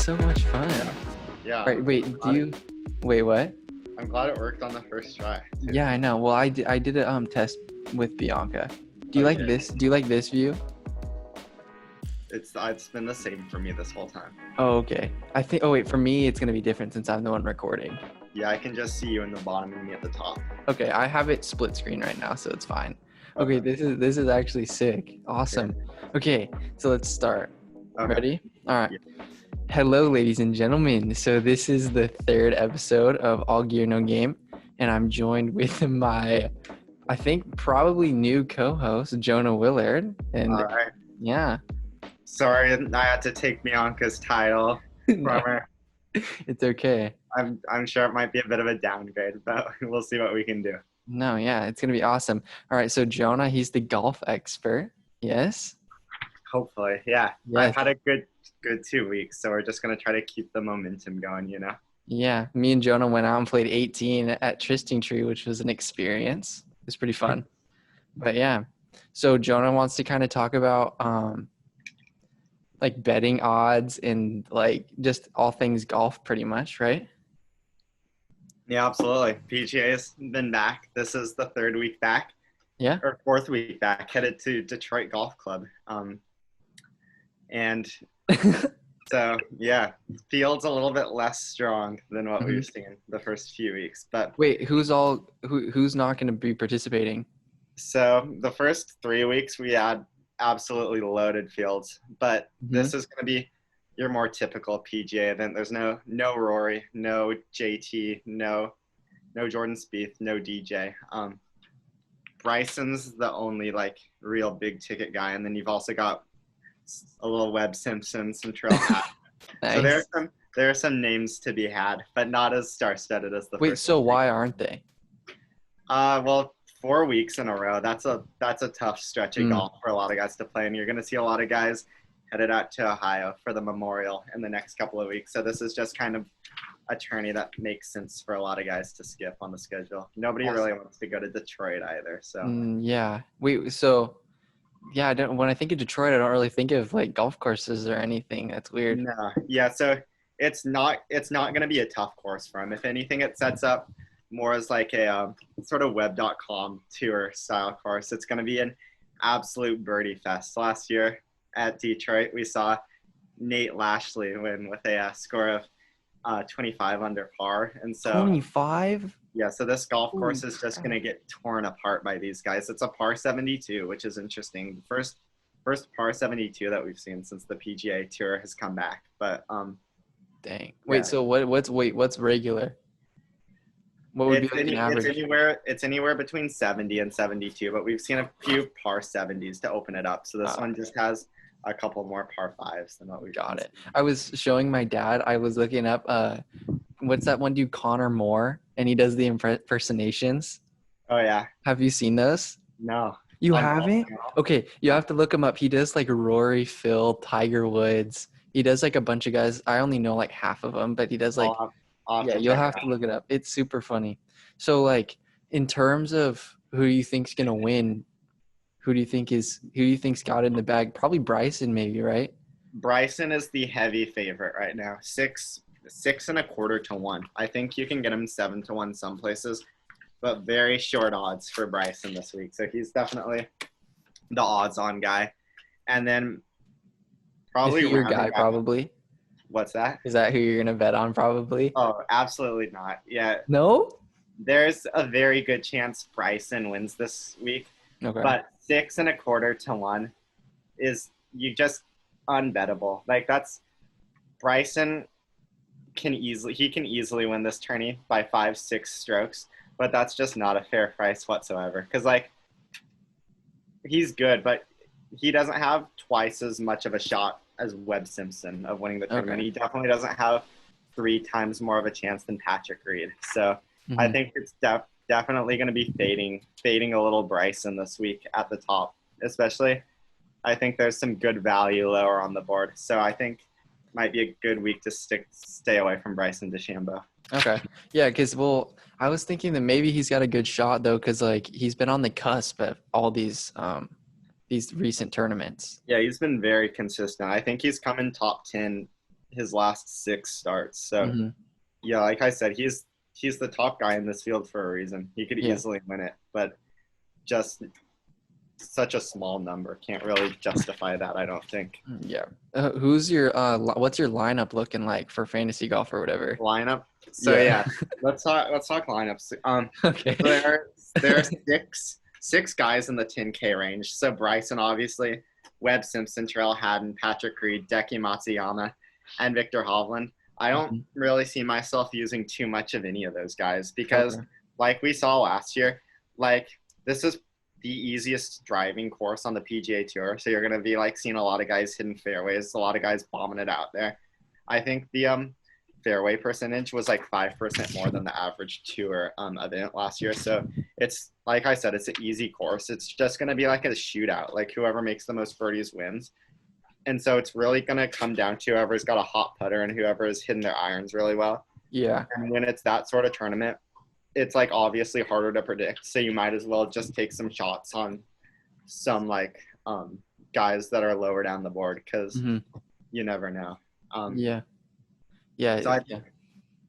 so much fun. Yeah. All right, wait, what? I'm glad it worked on the first try. too. Yeah, I know. Well, I did a test with Bianca. Do you like Okay. this? Do you like this view? It's been the same for me this whole time. Oh, okay. Oh wait, for me it's gonna be different since I'm the one recording. Yeah, I can just see you in the bottom and me at the top. Okay, I have it split screen right now, so it's fine. Okay, this is actually sick. Awesome. Okay, so let's start. Okay. Ready? All right. Yeah. Hello, ladies and gentlemen. So this is the third episode of All Gear No Game, and I'm joined with my, I think, probably new co-host, Jonah Willard. And All right. yeah, Sorry, I had to take Bianca's title from her. it's okay. I'm sure it might be a bit of a downgrade, but we'll see what we can do. No, yeah, it's gonna be awesome. All right, so Jonah, he's the golf expert. Yes. Hopefully, yeah. Yes. I've had a good 2 weeks, so we're just gonna try to keep the momentum going, you know. Yeah, me and Jonah went out and played 18 at Tristing Tree, which was an experience. It was pretty fun. But yeah, so Jonah wants to kind of talk about like betting odds and like just all things golf pretty much, right? Yeah, absolutely. PGA has been back. This is the third week back. Yeah. Or fourth week back, headed to Detroit Golf Club. And so, yeah, field's a little bit less strong than what we've seen the first few weeks. But Wait, who's not going to be participating? so the first 3 weeks we had absolutely loaded fields, but this is going to be your more typical PGA event. There's no Rory, no JT, no Jordan Spieth, no DJ. Bryson's the only like real big ticket guy, and then you've also got a little Webb Simpson, some Trail Hat. Nice. So there are some names to be had, but not as star-studded as the Wait, first so one. why aren't they? Well, 4 weeks in a row. That's a tough stretch of golf for a lot of guys to play, and you're going to see a lot of guys headed out to Ohio for the Memorial in the next couple of weeks. So this is just kind of a tourney that makes sense for a lot of guys to skip on the schedule. Nobody really wants to go to Detroit either. So yeah. Wait, so yeah, when I think of Detroit, I don't really think of like golf courses or anything. That's weird. no, yeah. So it's not going to be a tough course for him. If anything, it sets up more as like a sort of web.com tour style course. It's going to be an absolute birdie fest. Last year at Detroit, we saw Nate Lashley win with a score of 25 under par. And so 25? Yeah, so this golf course is just going to get torn apart by these guys. It's a par 72, which is interesting. First par 72 that we've seen since the PGA Tour has come back. But dang. Wait, yeah. so what's regular? What would be like an average? It's anywhere between 70 and 72, but we've seen a few par 70s to open it up. So this one just has a couple more par 5s than what we've got seen. it. I was showing my dad. I was looking up what's that one dude, Connor Moore, and he does the impersonations. Oh yeah. Have you seen those? No. You haven't? Okay, you have to look him up. He does like Rory, Phil, Tiger Woods. He does like a bunch of guys. I only know like half of them, but he does like yeah, you'll have to look it up. It's super funny. So like in terms of who you think's going to win, who do you think's got it in the bag? Probably Bryson maybe, right? Bryson is the heavy favorite right now. 6.25 to 1. I think you can get him 7 to 1 some places, but very short odds for Bryson this week. So he's definitely the odds-on guy. And then probably is he your guy, probably? What's that? Is that who you're gonna bet on? Probably. Oh, absolutely not. Yeah. No. There's a very good chance Bryson wins this week. Okay. But 6.25 to 1 is just unbettable. Like that's Bryson can easily win this tourney by 5-6 strokes, but that's just not a fair price whatsoever. Because like he's good, but he doesn't have twice as much of a shot as Webb Simpson of winning the tournament. He definitely doesn't have 3 times more of a chance than Patrick Reed. So I think it's definitely going to be fading a little Bryson this week at the top, especially. I think there's some good value lower on the board. So I think might be a good week to stay away from Bryson DeChambeau. Okay. Yeah, because, I was thinking that maybe he's got a good shot, though, because, like, he's been on the cusp of all these recent tournaments. Yeah, he's been very consistent. I think he's come in top 10 his last 6 starts. So Mm-hmm. yeah, like I said, he's the top guy in this field for a reason. He could easily win it, but just such a small number can't really justify that, I don't think. Yeah. What's your lineup looking like for fantasy golf or whatever? Lineup. So yeah, let's talk lineups. Okay. So there are six guys in the 10K range. So Bryson, obviously, Webb Simpson, Terrell Haddon, Patrick Reed, Deki Matsuyama, and Victor Hovland. I don't really see myself using too much of any of those guys because, like we saw last year, like this is the easiest driving course on the PGA Tour. So you're gonna be like seeing a lot of guys hitting fairways, a lot of guys bombing it out there. I think the fairway percentage was like 5% more than the average tour event last year. So it's like I said, it's an easy course. It's just gonna be like a shootout. Like whoever makes the most birdies wins. And so it's really going to come down to whoever's got a hot putter and whoever is hitting their irons really well. Yeah. And when it's that sort of tournament, it's like obviously harder to predict. So you might as well just take some shots on some like guys that are lower down the board because you never know. Yeah. So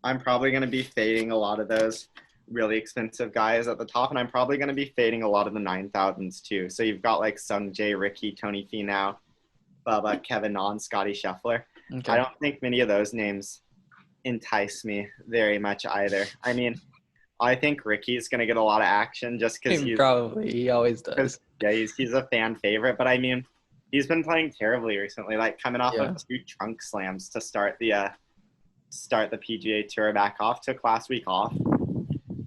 I'm probably going to be fading a lot of those really expensive guys at the top, and I'm probably going to be fading a lot of the 9,000s too. So you've got like Sung Jae, Ricky, Tony Finau, Bubba, Kevin Na, Scotty Scheffler. Okay. I don't think many of those names entice me very much either. I mean, I think Ricky's going to get a lot of action just because he always does. Yeah, he's a fan favorite, but I mean, he's been playing terribly recently, like coming off of 2 trunk slams to start the PGA Tour back off. Took last week off.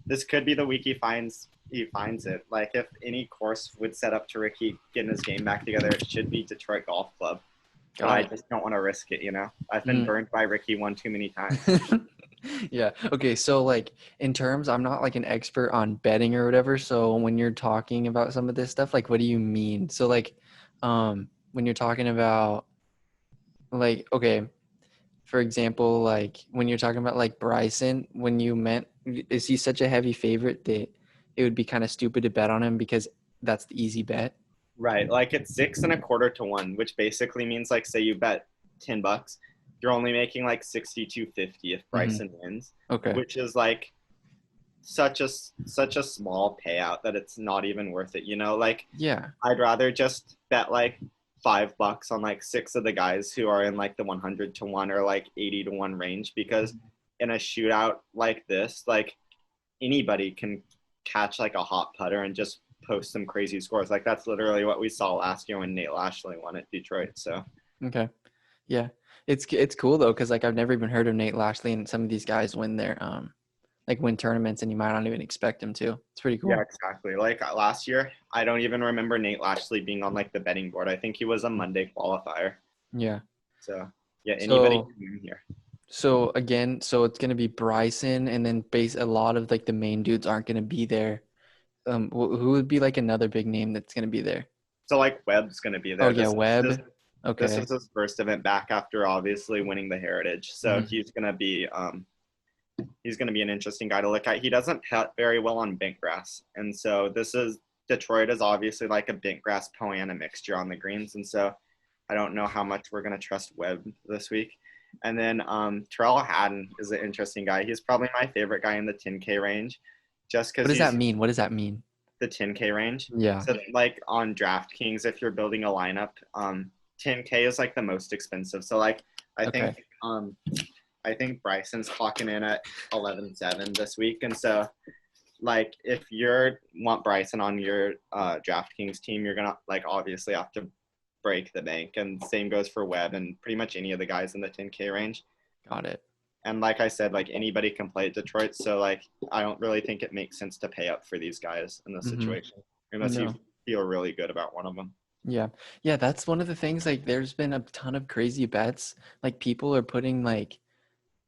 This could be the week he finds it. Like if any course would set up to Ricky getting his game back together, it should be Detroit Golf Club. But I just don't want to risk it, you know. I've been burned by Ricky one too many times. Yeah. Okay. So like in terms, I'm not like an expert on betting or whatever. So when you're talking about some of this stuff, like what do you mean? So like when you're talking about like, okay, for example, like when you're talking about like Bryson, when you meant, is he such a heavy favorite that it would be kind of stupid to bet on him because that's the easy bet? Right. Like it's 6 1/4 to 1, which basically means like, say you bet $10, you're only making like 62.50 if Bryson wins. Okay. Which is like such a small payout that it's not even worth it, you know? Like, yeah, I'd rather just bet like $5 on like 6 of the guys who are in like the 100 to 1 or like 80 to 1 range, because in a shootout like this, like anybody can catch like a hot putter and just post some crazy scores. Like that's literally what we saw last year when Nate Lashley won at Detroit. So okay, yeah, it's cool though, because like I've never even heard of Nate Lashley, and some of these guys win their win tournaments and you might not even expect him to. It's pretty cool. Yeah, exactly. Like last year, I don't even remember Nate Lashley being on like the betting board. I think he was a Monday qualifier. Yeah. So yeah, anybody can win here. So again, so it's gonna be Bryson, and then a lot of like the main dudes aren't gonna be there. Who would be like another big name that's gonna be there? So like Webb's gonna be there. Oh yeah, Webb. Okay. This is his first event back after obviously winning the Heritage. So he's gonna be an interesting guy to look at. He doesn't putt very well on bent grass, and so Detroit is obviously like a bent grass Poana mixture on the greens, and so I don't know how much we're gonna trust Webb this week. And then Terrell Haddon is an interesting guy. He's probably my favorite guy in the 10K range, just because. What does that mean? The 10K range? Yeah. So like on DraftKings, if you're building a lineup, 10K is like the most expensive. So like I think Bryson's clocking in at 11.7 this week, and so like if you want Bryson on your DraftKings team, you're gonna like obviously have to break the bank, and same goes for Webb and pretty much any of the guys in the 10K range. Got it. And like I said, like anybody can play at Detroit, so like I don't really think it makes sense to pay up for these guys in this situation unless you feel really good about one of them. Yeah, that's one of the things. Like there's been a ton of crazy bets. Like people are putting like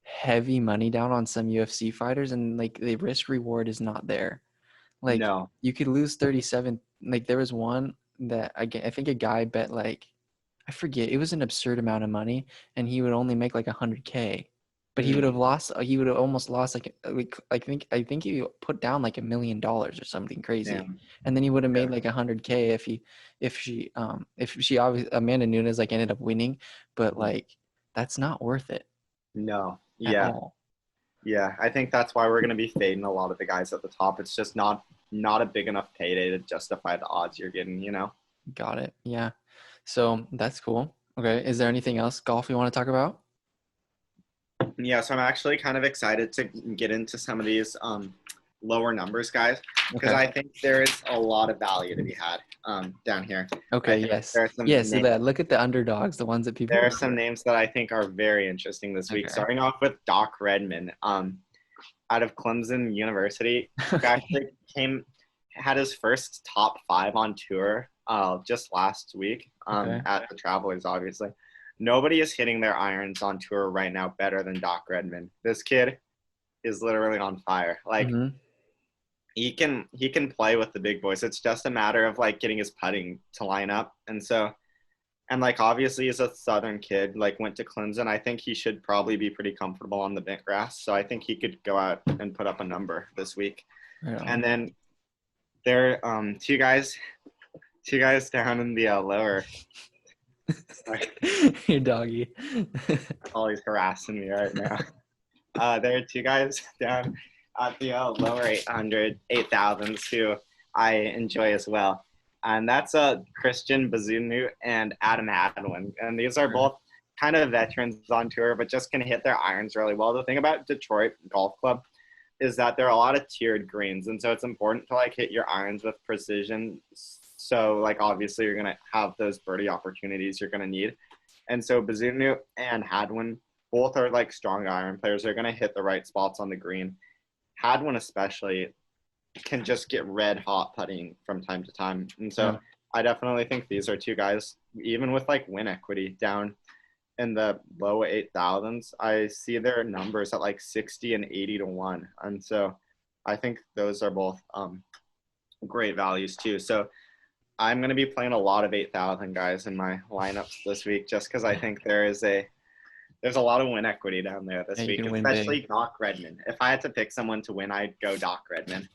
heavy money down on some UFC fighters, and like the risk reward is not there. Like you could lose 37. Like there was one that I think a guy bet like, I forget, it was an absurd amount of money, and he would only make like 100K, but he would have almost lost like I think he put down like $1 million or something crazy. And then he would have made like 100K if she obviously Amanda Nunes like ended up winning, but like that's not worth it. No. at Yeah. all. Yeah. I think that's why we're going to be fading a lot of the guys at the top. It's just not a big enough payday to justify the odds you're getting. Got it. Yeah. So that's cool. Okay. Is there anything else golf you want to talk about? Yeah, so I'm actually kind of excited to get into some of these lower numbers, guys, because Okay. I think there is a lot of value to be had down here. Okay. I think Yes. there are some Yes. names, Look at the underdogs, the ones that people. there are some names that I think are very interesting this week. Okay. Starting off with Doc Redman, out of Clemson University, who actually had his first top 5 on tour just last week Okay. at the Travelers, obviously. Nobody is hitting their irons on tour right now better than Doc Redman. This kid is literally on fire. Like he can play with the big boys. It's just a matter of like getting his putting to line up. And like obviously he's a Southern kid, like went to Clemson. I think he should probably be pretty comfortable on the bent grass. So I think he could go out and put up a number this week. And then there are two guys down in the lower. Your doggy. Ollie's harassing me right now. There are two guys down at the lower 800s who I enjoy as well. And that's Christian Bazunu and Adam Hadwin. And these are both kind of veterans on tour, but just can hit their irons really well. The thing about Detroit Golf Club is that there are a lot of tiered greens. And so it's important to like hit your irons with precision. So like obviously you're going to have those birdie opportunities you're going to need. And so Bazunu and Hadwin both are like strong iron players. They're going to hit the right spots on the green. Hadwin especially can just get red hot putting from time to time. And so I definitely think these are two guys, even with like win equity down in the low 8,000s, I see their numbers at like 60 and 80 to 1. And so I think those are both great values too. So I'm going to be playing a lot of 8,000 guys in my lineups this week, just because I think there's a lot of win equity down there this week, especially Doc Redman. If I had to pick someone to win, I'd go Doc Redman.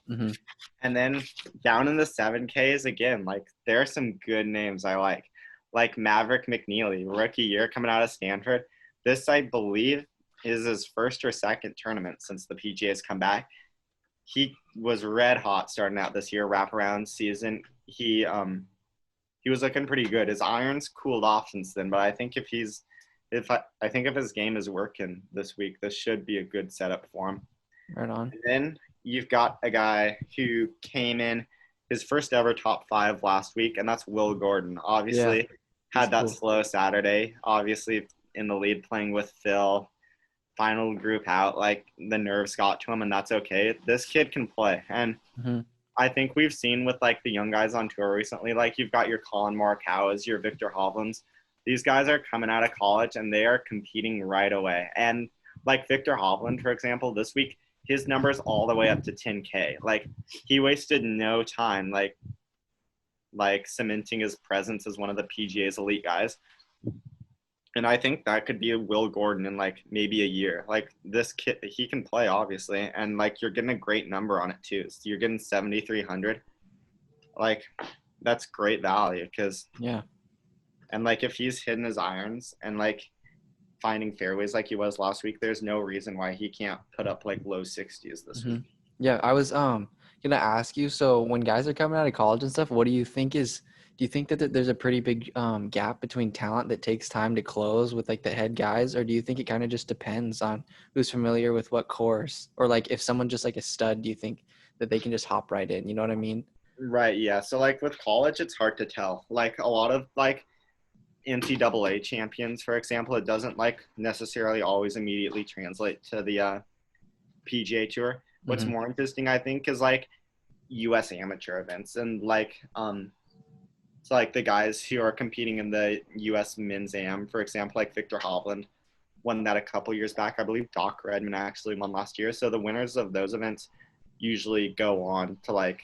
And then down in the 7Ks, again, like there are some good names I like Maverick McNeely, rookie year coming out of Stanford. This, I believe, is his first or second tournament since the PGA has come back. He was red hot starting out this year, wraparound season. He was looking pretty good. His irons cooled off since then, but I think if his game is working this week, this should be a good setup for him. Right on. And then you've got a guy who came in his first ever top 5 last week, and that's Will Gordon. Obviously, had that slow Saturday. Obviously, in the lead playing with Phil. Final group out, like the nerves got to him, and that's okay. This kid can play, and I think we've seen with like the young guys on tour recently, like you've got your Colin Morikawas, your Victor Hovlands. These guys are coming out of college and they are competing right away. And like Victor Hovland, for example, this week, his numbers all the way up to 10K. Like he wasted no time, like cementing his presence as one of the PGA's elite guys. And I think that could be a Will Gordon in like maybe a year. Like this kid, he can play obviously, and like you're getting a great number on it too. So you're getting 7,300. Like that's great value because and like if he's hitting his irons and like finding fairways like he was last week, there's no reason why he can't put up like low 60s this week. Yeah, I was gonna ask you. So when guys are coming out of college and stuff, what do you think is? Do you think that there's a pretty big gap between talent that takes time to close with like the head guys, or do you think it kind of just depends on who's familiar with what course, or like if someone just like a stud, do you think that they can just hop right in? You know what I mean? Right. Yeah. So like with college, it's hard to tell. Like a lot of like NCAA champions, for example, it doesn't like necessarily always immediately translate to the PGA Tour. What's more interesting, I think, is like U.S. amateur events and like so like the guys who are competing in the U.S. Men's Am, for example, like Victor Hovland won that a couple years back. I believe Doc Redman actually won last year. So the winners of those events usually go on to like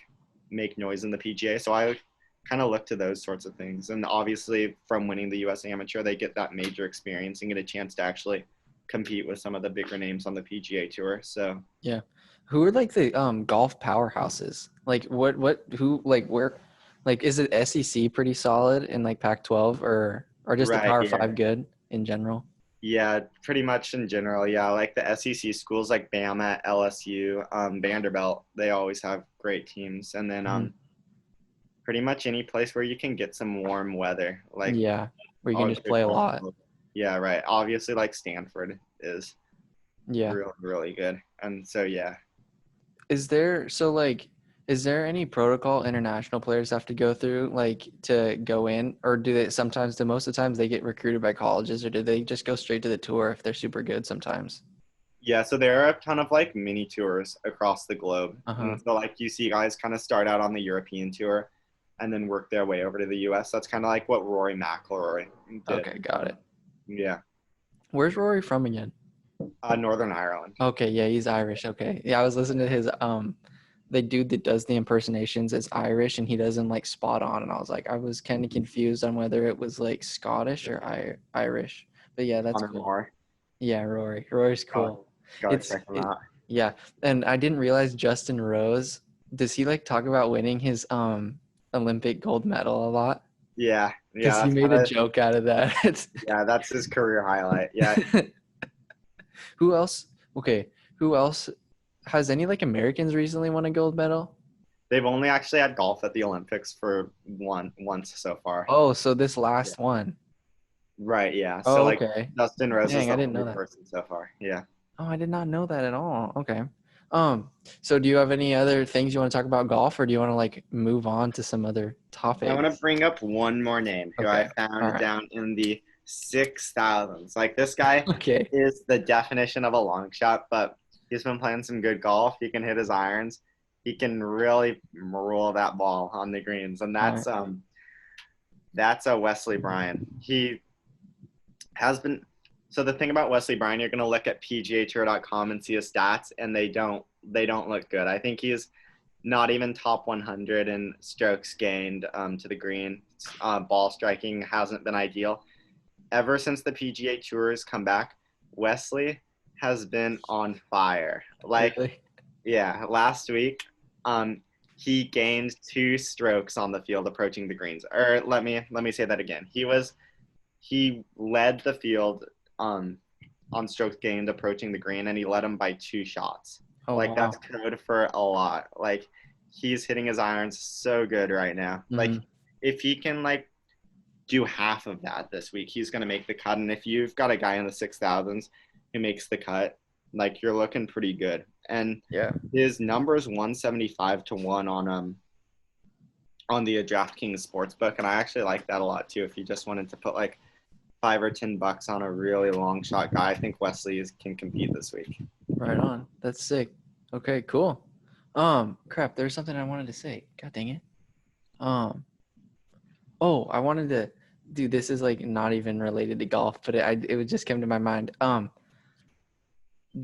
make noise in the PGA. So I kind of look to those sorts of things. And obviously from winning the U.S. Amateur, they get that major experience and get a chance to actually compete with some of the bigger names on the PGA Tour. So yeah. Who are like the golf powerhouses? Like who like where? Like, is it SEC pretty solid in like Pac-12 or just the Power 5 good in general? Yeah, pretty much in general. Yeah, like the SEC schools like Bama, LSU, Vanderbilt, they always have great teams. And then pretty much any place where you can get some warm weather, like Yeah, where you can all just good play a college lot. football. Yeah, right. Obviously, like Stanford is Yeah. really, really good. And so, yeah. Is there is there any protocol international players have to go through like to go in, or do they sometimes? Do most of the times they get recruited by colleges, or do they just go straight to the tour if they're super good sometimes? Yeah, so there are a ton of like mini tours across the globe. Uh-huh. And so like you see guys kind of start out on the European tour and then work their way over to the US. That's kind of like what Rory McIlroy did. Okay, got it. Yeah. Where's Rory from again? Northern Ireland. Okay, yeah, he's Irish. Okay. Yeah, I was listening to his the dude that does the impersonations is Irish and he doesn't like spot on, and I was like I was kind of confused on whether it was like Scottish or Irish. But yeah, that's Connor cool. Moore. Yeah, Rory. Rory's cool. Gotta check him out. Yeah, and I didn't realize Justin Rose, does he like talk about winning his Olympic gold medal a lot? Yeah. Because Yeah, he that's made a joke out of that. yeah, that's his career highlight. Yeah. Who else? Okay, who else has any like Americans recently won a gold medal? They've only actually had golf at the Olympics for once so far. Oh, so this Yeah. last one. Right, yeah. So Oh, like okay. Dustin Rose is Dang, I the didn't only know that. person so far. Yeah. Oh, I did not know that at all. Okay. So do you have any other things you want to talk about golf, or do you want to like move on to some other topics? I want to bring up one more name who Okay. I found down in the 6,000s. Like this guy Okay. is the definition of a long shot, but he's been playing some good golf. He can hit his irons. He can really roll that ball on the greens, and that's a Wesley Bryan. He has been. So the thing about Wesley Bryan, you're going to look at PGAtour.com and see his stats, and they don't look good. I think he's not even top 100 in strokes gained to the green. Ball striking hasn't been ideal. Ever since the PGA Tour has come back, Wesley has been on fire. Like, Really? yeah, last week, he gained 2 strokes on the field approaching the greens. Or let me say that again. He led the field on strokes gained approaching the green, and he led him by 2 shots. Oh, Like wow. that's code for a lot. Like he's hitting his irons so good right now. Mm-hmm. Like if he can like do half of that this week, he's gonna make the cut. And if you've got a guy in the 6,000s who makes the cut, like you're looking pretty good. And yeah, his number is 175 to 1 on the DraftKings sportsbook, and I actually like that a lot too. If you just wanted to put like $5 or $10 on a really long shot guy, I think Wesley can compete this week. Right on. That's sick. Okay, cool. Crap, there's something I wanted to say. God dang it. Oh, I wanted to, dude, this is like not even related to golf, but it would just come to my mind.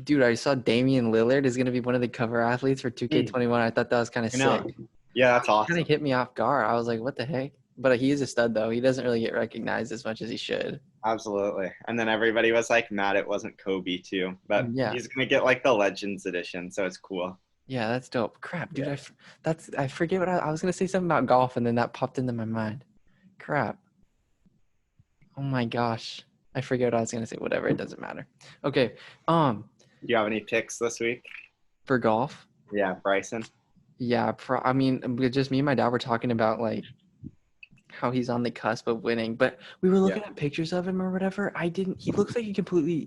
Dude, I saw Damian Lillard is gonna be one of the cover athletes for 2K21. I thought that was kind of sick. Yeah, that's awesome. Kind of hit me off guard. I was like, what the heck? But he is a stud though. He doesn't really get recognized as much as he should. Absolutely. And then everybody was like mad it wasn't Kobe too, but yeah, he's gonna get like the Legends edition, so it's cool. Yeah, that's dope. Crap, dude, I forget what I was gonna say something about golf, and then that popped into my mind. Crap. Oh my gosh, I forget what I was gonna say. Whatever, it doesn't matter. Okay. Do you have any picks this week for golf? Yeah, Bryson. Yeah, I mean, just me and my dad were talking about like how he's on the cusp of winning, but we were looking at pictures of him or whatever. He looks like a completely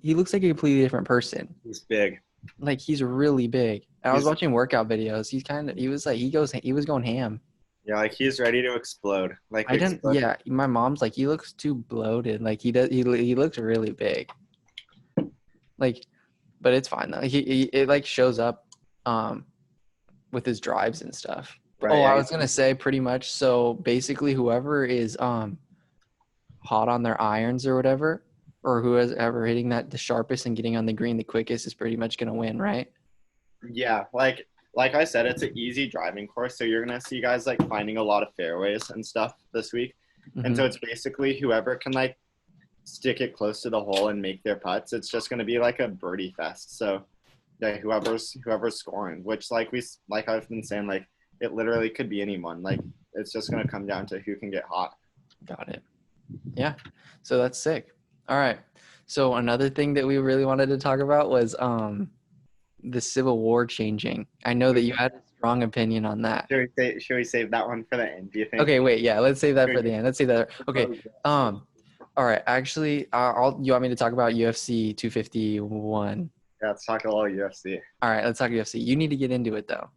different person. He's big. Like he's really big. I was watching workout videos. He was going ham. Yeah, like he's ready to explode. Like yeah, my mom's like he looks too bloated. Like he looks really big. Like, but it's fine though. It like shows up with his drives and stuff. Right, I was gonna say pretty much. So basically, whoever is hot on their irons or whatever, or who is ever hitting the sharpest and getting on the green the quickest is pretty much gonna win, right? Yeah, like I said, it's an easy driving course, so you're gonna see guys like finding a lot of fairways and stuff this week. Mm-hmm. And so it's basically whoever can like stick it close to the hole and make their putts. It's just gonna be like a birdie fest. So yeah, whoever's scoring, which like I've been saying, like it literally could be anyone. Like it's just gonna come down to who can get hot. Got it. Yeah. So that's sick. All right. So another thing that we really wanted to talk about was the Civil War changing. I know that you had a strong opinion on that. Should we save that one for the end, do you think? Okay, wait, yeah, let's save that for the end. Let's save that. Okay. All right, actually, you want me to talk about UFC 251? Yeah, let's talk a little UFC. All right, let's talk UFC. You need to get into it though.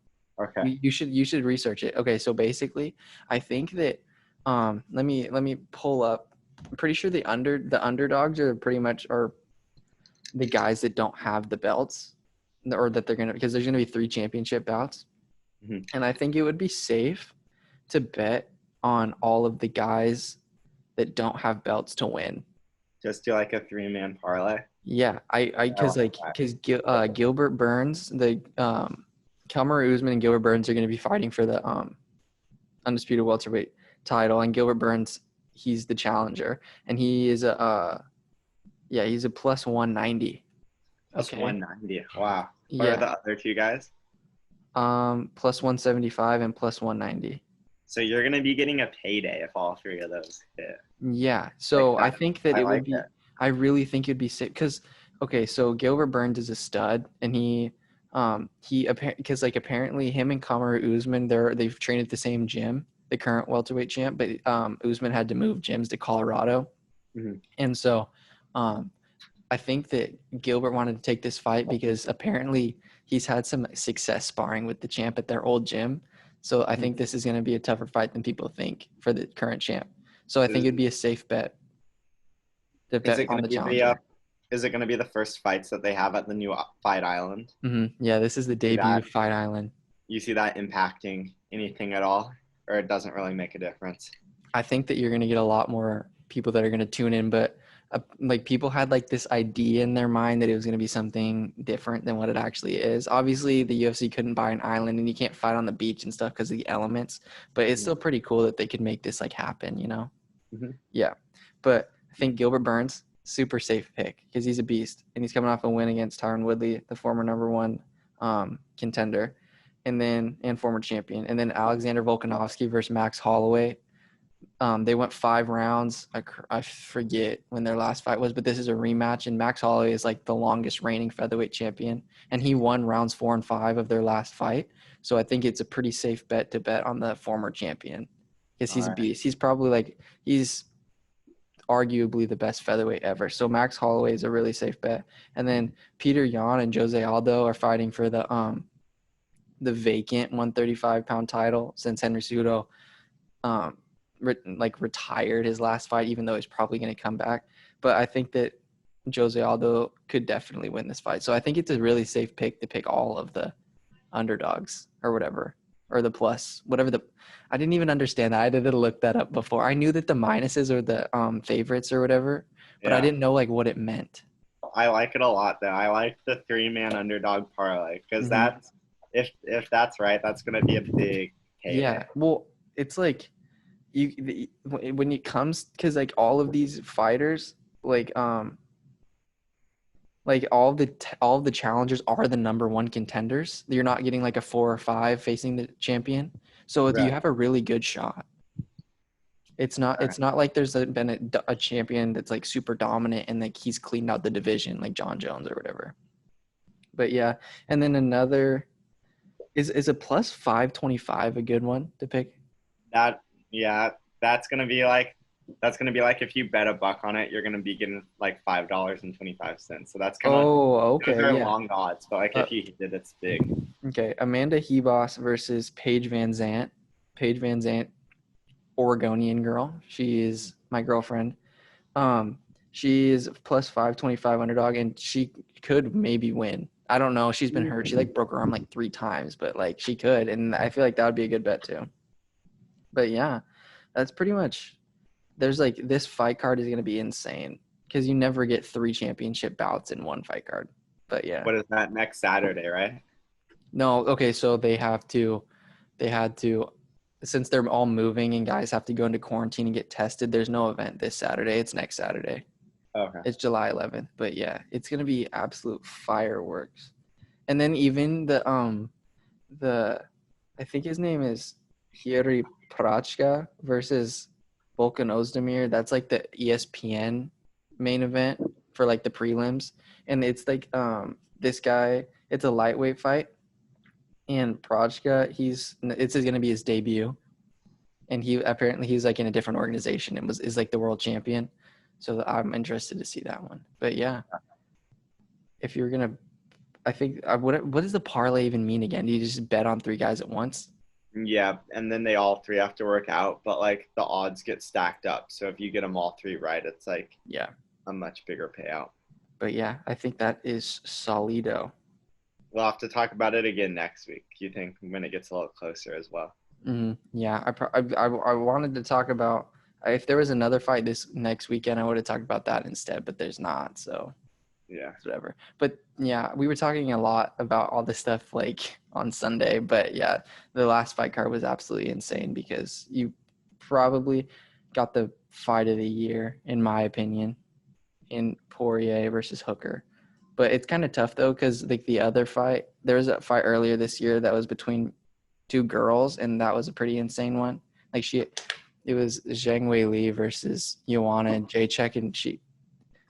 Okay. You should research it. Okay, so basically, I think that let me pull up. I'm pretty sure the underdogs are pretty much are the guys that don't have the belts, or that they're gonna, because there's gonna be 3 championship bouts, and I think it would be safe to bet on all of the guys that don't have belts to win. Just do like a 3-man parlay. Yeah, because Gilbert Burns, the Kamaru Usman and Gilbert Burns are going to be fighting for the undisputed welterweight title, and Gilbert Burns, he's the challenger, and he is he's a plus 190. Plus 190. Wow. What Yeah. are the other 2 guys? Plus 175 and plus 190. So you're gonna be getting a payday if all 3 of those hit. Yeah. So Like I think that would be. It. I really think it'd be sick because, okay, so Gilbert Burns is a stud, and he because like apparently him and Kamaru Usman, they've trained at the same gym, the current welterweight champ, but Usman had to move gyms to Colorado, and so I think that Gilbert wanted to take this fight because apparently he's had some success sparring with the champ at their old gym. So I think this is going to be a tougher fight than people think for the current champ. So I think it'd be a safe bet to bet on the challenger. Is it going to be the first fights that they have at the new Fight Island? Yeah, this is the debut Fight Island. You see that impacting anything at all, or it doesn't really make a difference? I think that you're going to get a lot more people that are going to tune in, but like people had like this idea in their mind that it was going to be something different than what it actually is. Obviously, the UFC couldn't buy an island, and you can't fight on the beach and stuff because of the elements. But it's still pretty cool that they could make this like happen, you know? Yeah. But I think Gilbert Burns, super safe pick because he's a beast, and he's coming off a win against Tyron Woodley, the former number 1 contender, and former champion. And then Alexander Volkanovski versus Max Holloway. They went 5 rounds. I forget when their last fight was, but this is a rematch, and Max Holloway is like the longest reigning featherweight champion, and he won rounds 4 and 5 of their last fight. So I think it's a pretty safe bet to bet on the former champion because he's a beast. He's arguably the best featherweight ever. So Max Holloway is a really safe bet. And then Peter Yan and Jose Aldo are fighting for the vacant 135-pound title since Henry Cejudo retired his last fight, even though he's probably going to come back. But I think that Jose Aldo could definitely win this fight. So I think it's a really safe pick to pick all of the underdogs or whatever, or the plus, whatever I didn't even understand that. I had to look that up before. I knew that the minuses or the favorites or whatever, but I didn't know like what it meant. I like it a lot though. I like the 3-man underdog parlay because that's if that's right, that's going to be a big payday. Yeah. Well, it's like when it comes, because like all of these fighters, like all of the challengers are the number 1 contenders. You're not getting like a 4 or 5 facing the champion, so you have a really good shot. It's not like there's been a champion that's like super dominant and like he's cleaned out the division like John Jones or whatever. But yeah, and then another is a plus 525 a good one to pick? That's gonna be like if you bet $1 on it, you're gonna be getting like $5.25. So that's kind of okay. Those are long odds, but like if you hit it, it's big. Okay, Amanda Hebos versus Paige Van Zant. Paige Van Zant, Oregonian girl. She is my girlfriend. She is plus 525 underdog, and she could maybe win. I don't know. She's been hurt. She like broke her arm like 3 times, but like she could, and I feel like that would be a good bet too. But yeah, that's pretty much. There's like this fight card is gonna be insane because you never get 3 championship bouts in one fight card. But yeah. What is that, next Saturday, right? No, okay, so they had to, since they're all moving and guys have to go into quarantine and get tested, there's no event this Saturday. It's next Saturday. Okay. It's July 11th. But yeah, it's gonna be absolute fireworks. And then even the I think his name is Jiri Prachka versus Volkan Ozdemir. That's like the ESPN main event for like the prelims, and it's like this guy. It's a lightweight fight, and Prajka, it's going to be his debut, and he's like in a different organization and is like the world champion. So I'm interested to see that one. But yeah, if you're gonna, I think what does the parlay even mean again? Do you just bet on 3 guys at once? Yeah, and then they all 3 have to work out, but like the odds get stacked up. So if you get them all 3 right, it's like a much bigger payout. But yeah, I think that is solido. We'll have to talk about it again next week. You think when it gets a little closer as well? Yeah, I wanted to talk about if there was another fight this next weekend, I would have talked about that instead, but there's not. So yeah, whatever. But yeah, we were talking a lot about all this stuff like on Sunday, but yeah, the last fight card was absolutely insane because you probably got the fight of the year, in my opinion, in Poirier versus Hooker. But it's kind of tough though, because like the other fight, there was a fight earlier this year that was between 2 girls, and that was a pretty insane one. Like it was Zhang Wei Li versus Joanna Jacek, and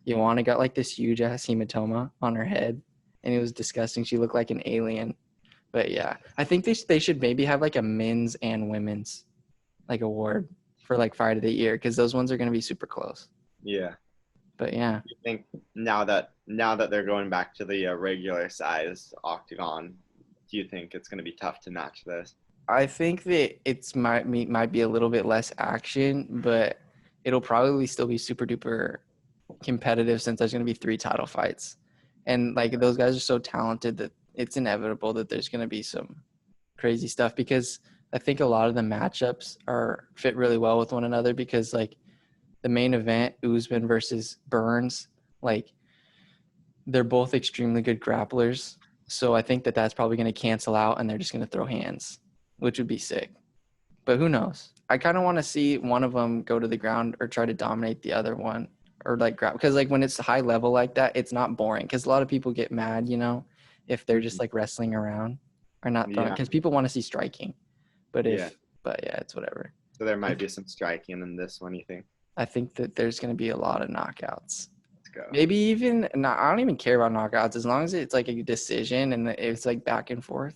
Joanna got like this huge ass hematoma on her head, and it was disgusting. She looked like an alien. But yeah, I think they should maybe have like a men's and women's like award for like fight of the year, because those ones are going to be super close. Yeah. But yeah, you think now that they're going back to the regular size octagon, do you think it's going to be tough to match this? I think that might be a little bit less action, but it'll probably still be super duper competitive since there's going to be 3 title fights, and like those guys are so talented that it's inevitable that there's going to be some crazy stuff, because I think a lot of the matchups fit really well with one another, because like the main event, Usman versus Burns, like they're both extremely good grapplers. So I think that that's probably going to cancel out, and they're just going to throw hands, which would be sick. But who knows? I kind of want to see one of them go to the ground or try to dominate the other one, or like grab, because like when it's high level like that, it's not boring, because a lot of people get mad, if they're just like wrestling around or not throwing, because people want to see striking. But yeah, it's whatever. So there might be some striking in this one, you think? I think that there's going to be a lot of knockouts. Let's go. Maybe even not. I don't even care about knockouts as long as it's like a decision and it's like back and forth.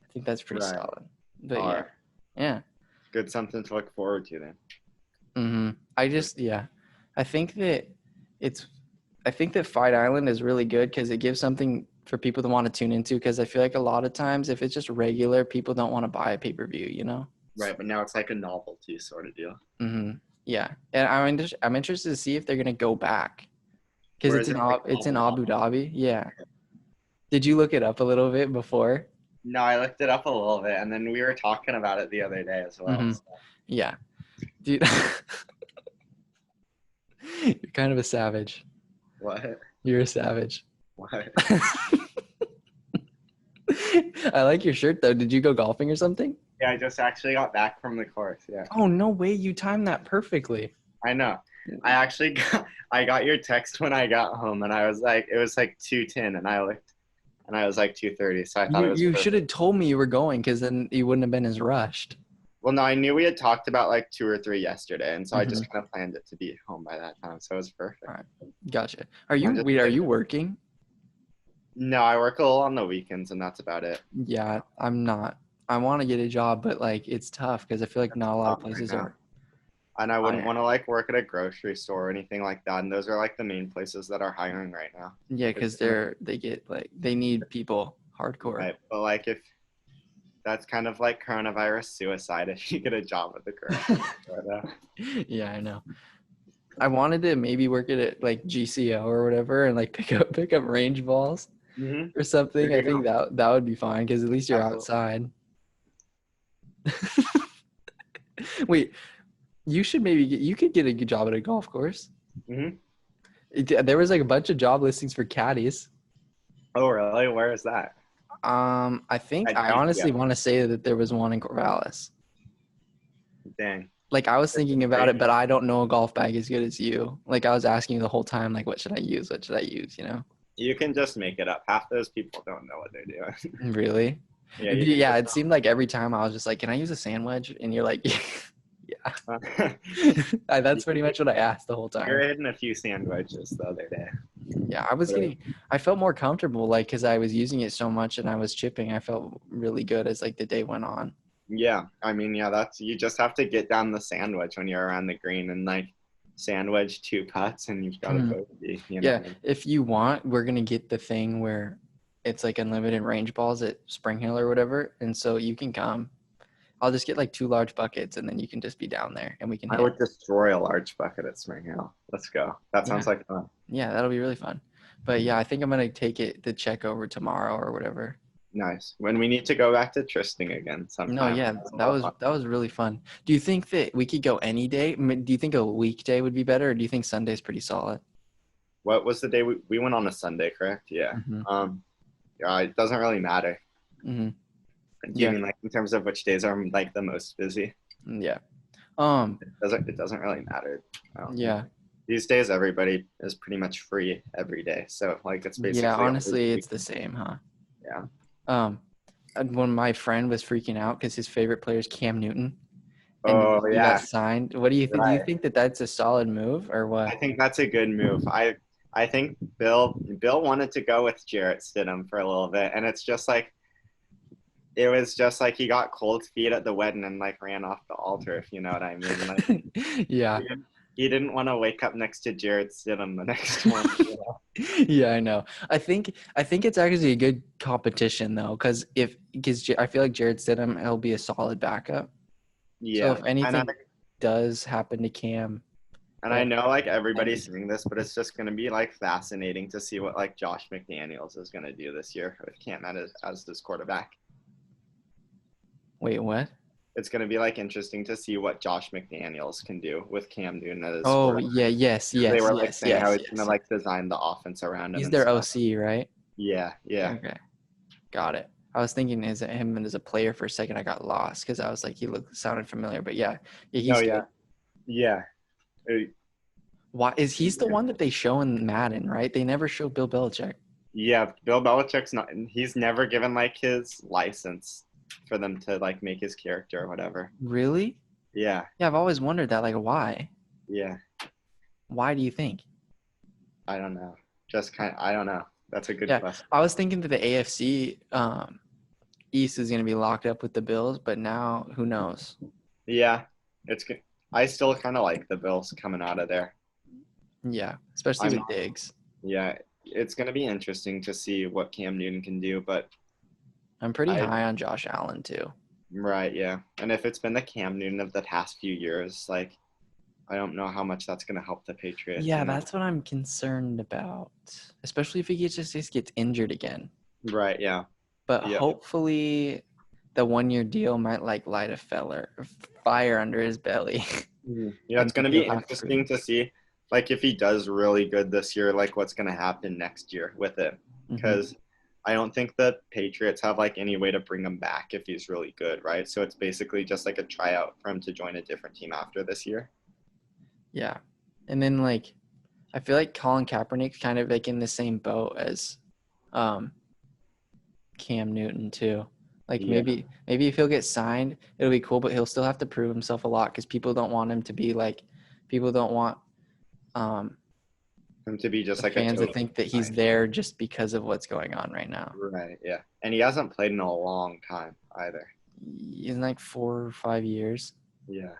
I think that's pretty solid. But yeah. Good, something to look forward to then. I think that Fight Island is really good because it gives something for people to want to tune into, because I feel like a lot of times if it's just regular, people don't want to buy a pay-per-view, Right, but now it's like a novelty sort of deal. Yeah, and I'm interested to see if they're gonna go back, because it's in Abu Dhabi. Yeah. Did you look it up a little bit before? No, I looked it up a little bit, and then we were talking about it the other day as well. So. Yeah, dude, you're kind of a savage. What? You're a savage. What? I like your shirt though. Did you go golfing or something? Yeah, I just actually got back from the course. Yeah. Oh, no way! You timed that perfectly. I know. I got your text when I got home, and I was like, it was like 2:10, and I looked, and I was like 2:30. So I thought it was. You should have told me you were going, because then you wouldn't have been as rushed. Well, no, I knew we had talked about like 2 or 3 yesterday, and so I just kind of planned it to be home by that time, so it was perfect. All right, gotcha. Are you working? No, I work a little on the weekends, and that's about it. Yeah, I'm not. I want to get a job, but like it's tough because I feel like not a lot of places are. And I wouldn't want to like work at a grocery store or anything like that. And those are like the main places that are hiring right now. Yeah, because they need people hardcore. Right, but like if that's kind of like coronavirus suicide if you get a job at the grocery store. Yeah, I know. I wanted to maybe work at like GCO or whatever and like pick up range balls or something. I think that would be fine because at least you're outside. Wait, you could get a good job at a golf course. There was like a bunch of job listings for caddies. Oh, really? Where is that? I think I honestly want to say that there was one in Corvallis. Dang. Like I was thinking about it, but I don't know a golf bag as good as you. Like I was asking you the whole time, like, what should I use? What should I use? You can just make it up. Half those people don't know what they're doing. Really? Yeah. It seemed like every time I was just like, can I use a sand wedge? And you're like, yeah. That's pretty much what I asked the whole time. You're hitting a few sand wedges the other day. Yeah, I felt more comfortable, like, because I was using it so much and I was chipping. I felt really good as, like, the day went on. Yeah, I mean, yeah, you just have to get down the sandwich when you're around the green and, like, sandwich 2 putts and you've got a bogey, Yeah, if you want, we're going to get the thing where it's, like, unlimited range balls at Spring Hill or whatever, and so you can come. I'll just get, like, 2 large buckets, and then you can just be down there, and we can hit. I would destroy a large bucket at Spring Hill. Let's go. That sounds like fun. Yeah, that'll be really fun. But, yeah, I think I'm going to take the check over tomorrow or whatever. Nice. When we need to go back to Tristing again sometime. No, yeah, that was really fun. Do you think that we could go any day? I mean, do you think a weekday would be better, or do you think Sunday's pretty solid? What was the day we went on a Sunday, correct? Yeah. Yeah, it doesn't really matter. Do you mean, like, in terms of which days are, like, the most busy? Yeah. It doesn't really matter. Yeah. These days, everybody is pretty much free every day, so, like, it's basically. Yeah, honestly, it's the same, huh? Yeah. When my friend was freaking out because his favorite player is Cam Newton. And he got signed. What do you think? Right. Do you think that that's a solid move or what? I think that's a good move. I think Bill wanted to go with Jarrett Stidham for a little bit, and it was just like he got cold feet at the wedding and, like, ran off the altar, if you know what I mean. Like, yeah. He didn't want to wake up next to Jarrett Stidham the next morning. You know? Yeah, I know. I think it's actually a good competition though, because I feel like Jarrett Stidham, he'll be a solid backup. Yeah. So if anything does happen to Cam. And I know, like, everybody's saying this, but it's just going to be, like, fascinating to see what, like, Josh McDaniels is going to do this year with Cam as his quarterback. Wait, what? It's going to be, like, interesting to see what Josh McDaniels can do with Cam Newton as his quarterback. Yes. They were, like, saying how he's going to, like, design the offense around him. He's their OC, right? Yeah. Okay. Got it. I was thinking him as a player for a second. I got lost because I was like, sounded familiar, but yeah. Yeah. Why he's the one that they show in Madden, right? They never show Bill Belichick. Yeah, Bill Belichick's he's never given, like, his license for them to, like, make his character or whatever. Really? Yeah. Yeah, I've always wondered that, like, why? Yeah. Why do you think? I don't know. I don't know. That's a good question. I was thinking that the AFC East is going to be locked up with the Bills, but now who knows? Yeah, I still kind of like the Bills coming out of there. Yeah, especially with Diggs. Yeah, it's going to be interesting to see what Cam Newton can do, but I'm pretty high on Josh Allen too. Right, yeah. And if it's been the Cam Newton of the past few years, like, I don't know how much that's going to help the Patriots. Yeah, that's what I'm concerned about, especially if he just gets injured again. Right, yeah. But hopefully the 1-year deal might, like, light a fire under his belly. Yeah, it's going to be interesting to see, like, if he does really good this year, like, what's going to happen next year with it. Because I don't think the Patriots have, like, any way to bring him back if he's really good, right? So it's basically just, like, a tryout for him to join a different team after this year. Yeah. And then, like, I feel like Colin Kaepernick's kind of, like, in the same boat as Cam Newton too. Like, maybe if he'll get signed, it'll be cool, but he'll still have to prove himself a lot because people don't want him to be like, people don't want him to be just like fans that think that he's there just because of what's going on right now. Right. Yeah. And he hasn't played in a long time either. In like 4 or 5 years. Yeah.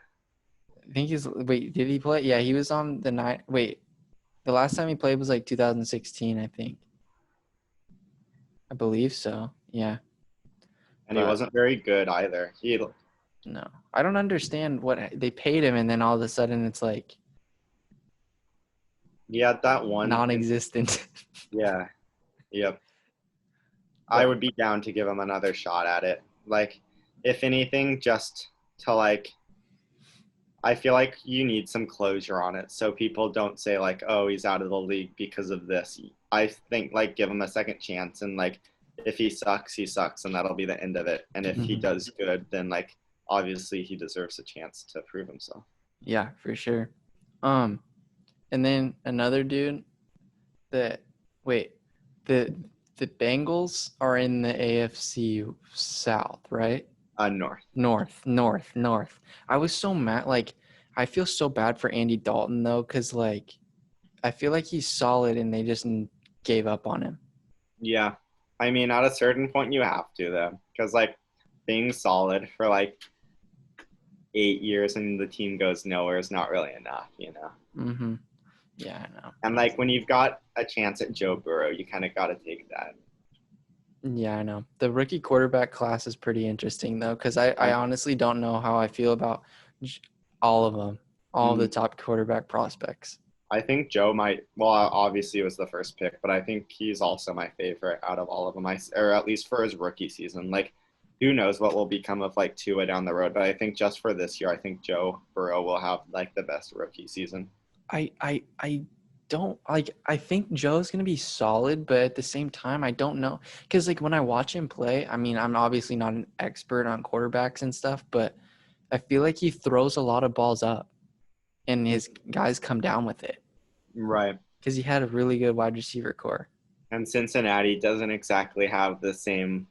I think did he play? Yeah, he was on the night. Wait, the last time he played was like 2016, I think. I believe so. Yeah. And he wasn't very good either. No, I don't understand what they paid him, and then all of a sudden it's like. Yeah, that one. Non-existent. Yeah. Yep. I would be down to give him another shot at it. Like, if anything, just to, like, I feel like you need some closure on it so people don't say, like, oh, he's out of the league because of this. I think, like, give him a second chance, and, like, if he sucks, he sucks, and that'll be the end of it. And if he does good, then, like, obviously he deserves a chance to prove himself. Yeah, for sure. And then another dude the Bengals are in the AFC South, right? North. I was so mad. Like, I feel so bad for Andy Dalton though, because, like, I feel like he's solid, and they just gave up on him. Yeah. I mean, at a certain point, you have to, though. Because, like, being solid for, like, 8 years and the team goes nowhere is not really enough, you know? Mm-hmm. Yeah, I know. And, like, when you've got a chance at Joe Burrow, you kind of got to take that. Yeah, I know. The rookie quarterback class is pretty interesting, though, because I honestly don't know how I feel about all of them, all of the top quarterback prospects. I think Joe might, well, obviously it was the first pick, but I think he's also my favorite out of all of them, or at least for his rookie season. Like, who knows what will become of, like, Tua down the road, but I think just for this year, I think Joe Burrow will have, like, the best rookie season. I don't like. I think Joe's gonna be solid, but at the same time, I don't know because like when I watch him play, I mean, I'm obviously not an expert on quarterbacks and stuff, but I feel like he throws a lot of balls up, and his guys come down with it. Right. Because he had a really good wide receiver core. And Cincinnati doesn't exactly have the same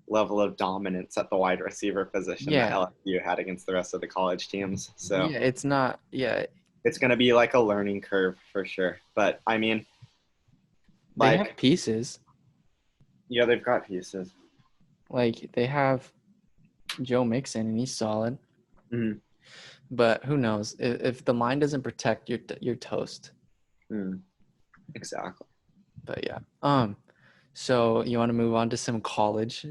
level of dominance at the wide receiver position that LSU had against the rest of the college teams. So yeah, it's not. Yeah, it's going to be like a learning curve for sure. But I mean, they have pieces. Yeah, they've got pieces. Like they have Joe Mixon, and he's solid. Mm-hmm. But who knows? If the line doesn't protect, you're toast. Exactly. But yeah. So you want to move on to some college?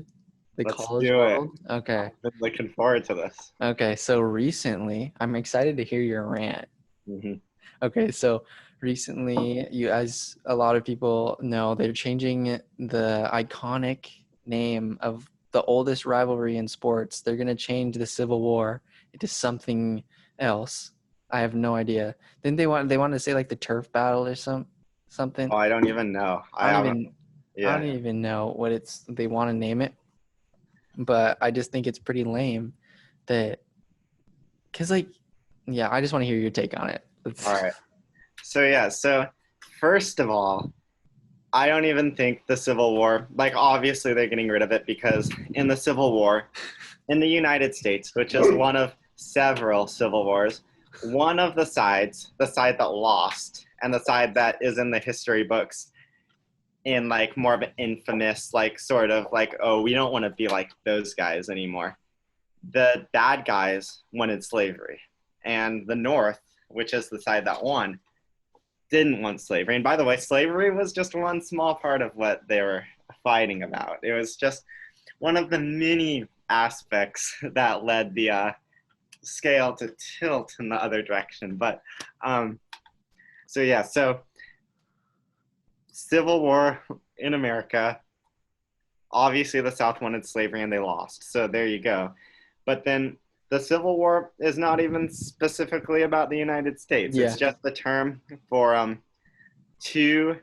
Let's College do world? it. Okay. I've been looking forward to this. Okay. So recently, I'm excited to hear your rant. Mm-hmm. Okay. So recently, as a lot of people know, they're changing the iconic name of the oldest rivalry in sports. They're going to change the Civil War into something else. I have no idea. Then they want to say like the turf battle or something. Oh, I don't even know. I don't even know what they want to name it, but I just think it's pretty lame that, cause like, yeah, I just want to hear your take on it. All right. So first of all, I don't even think the Civil War, like obviously they're getting rid of it because in the Civil War, in the United States, which is one of several civil wars, one of the sides, the side that lost, and the side that is in the history books in like more of an infamous, like sort of like, oh, we don't want to be like those guys anymore. The bad guys wanted slavery. And the North, which is the side that won, didn't want slavery. And by the way, slavery was just one small part of what they were fighting about. It was just one of the many aspects that led the scale to tilt in the other direction. But so Civil War in America, obviously the South wanted slavery and they lost. So there you go. But then the Civil War is not even specifically about the United States. Yeah. It's just the term for two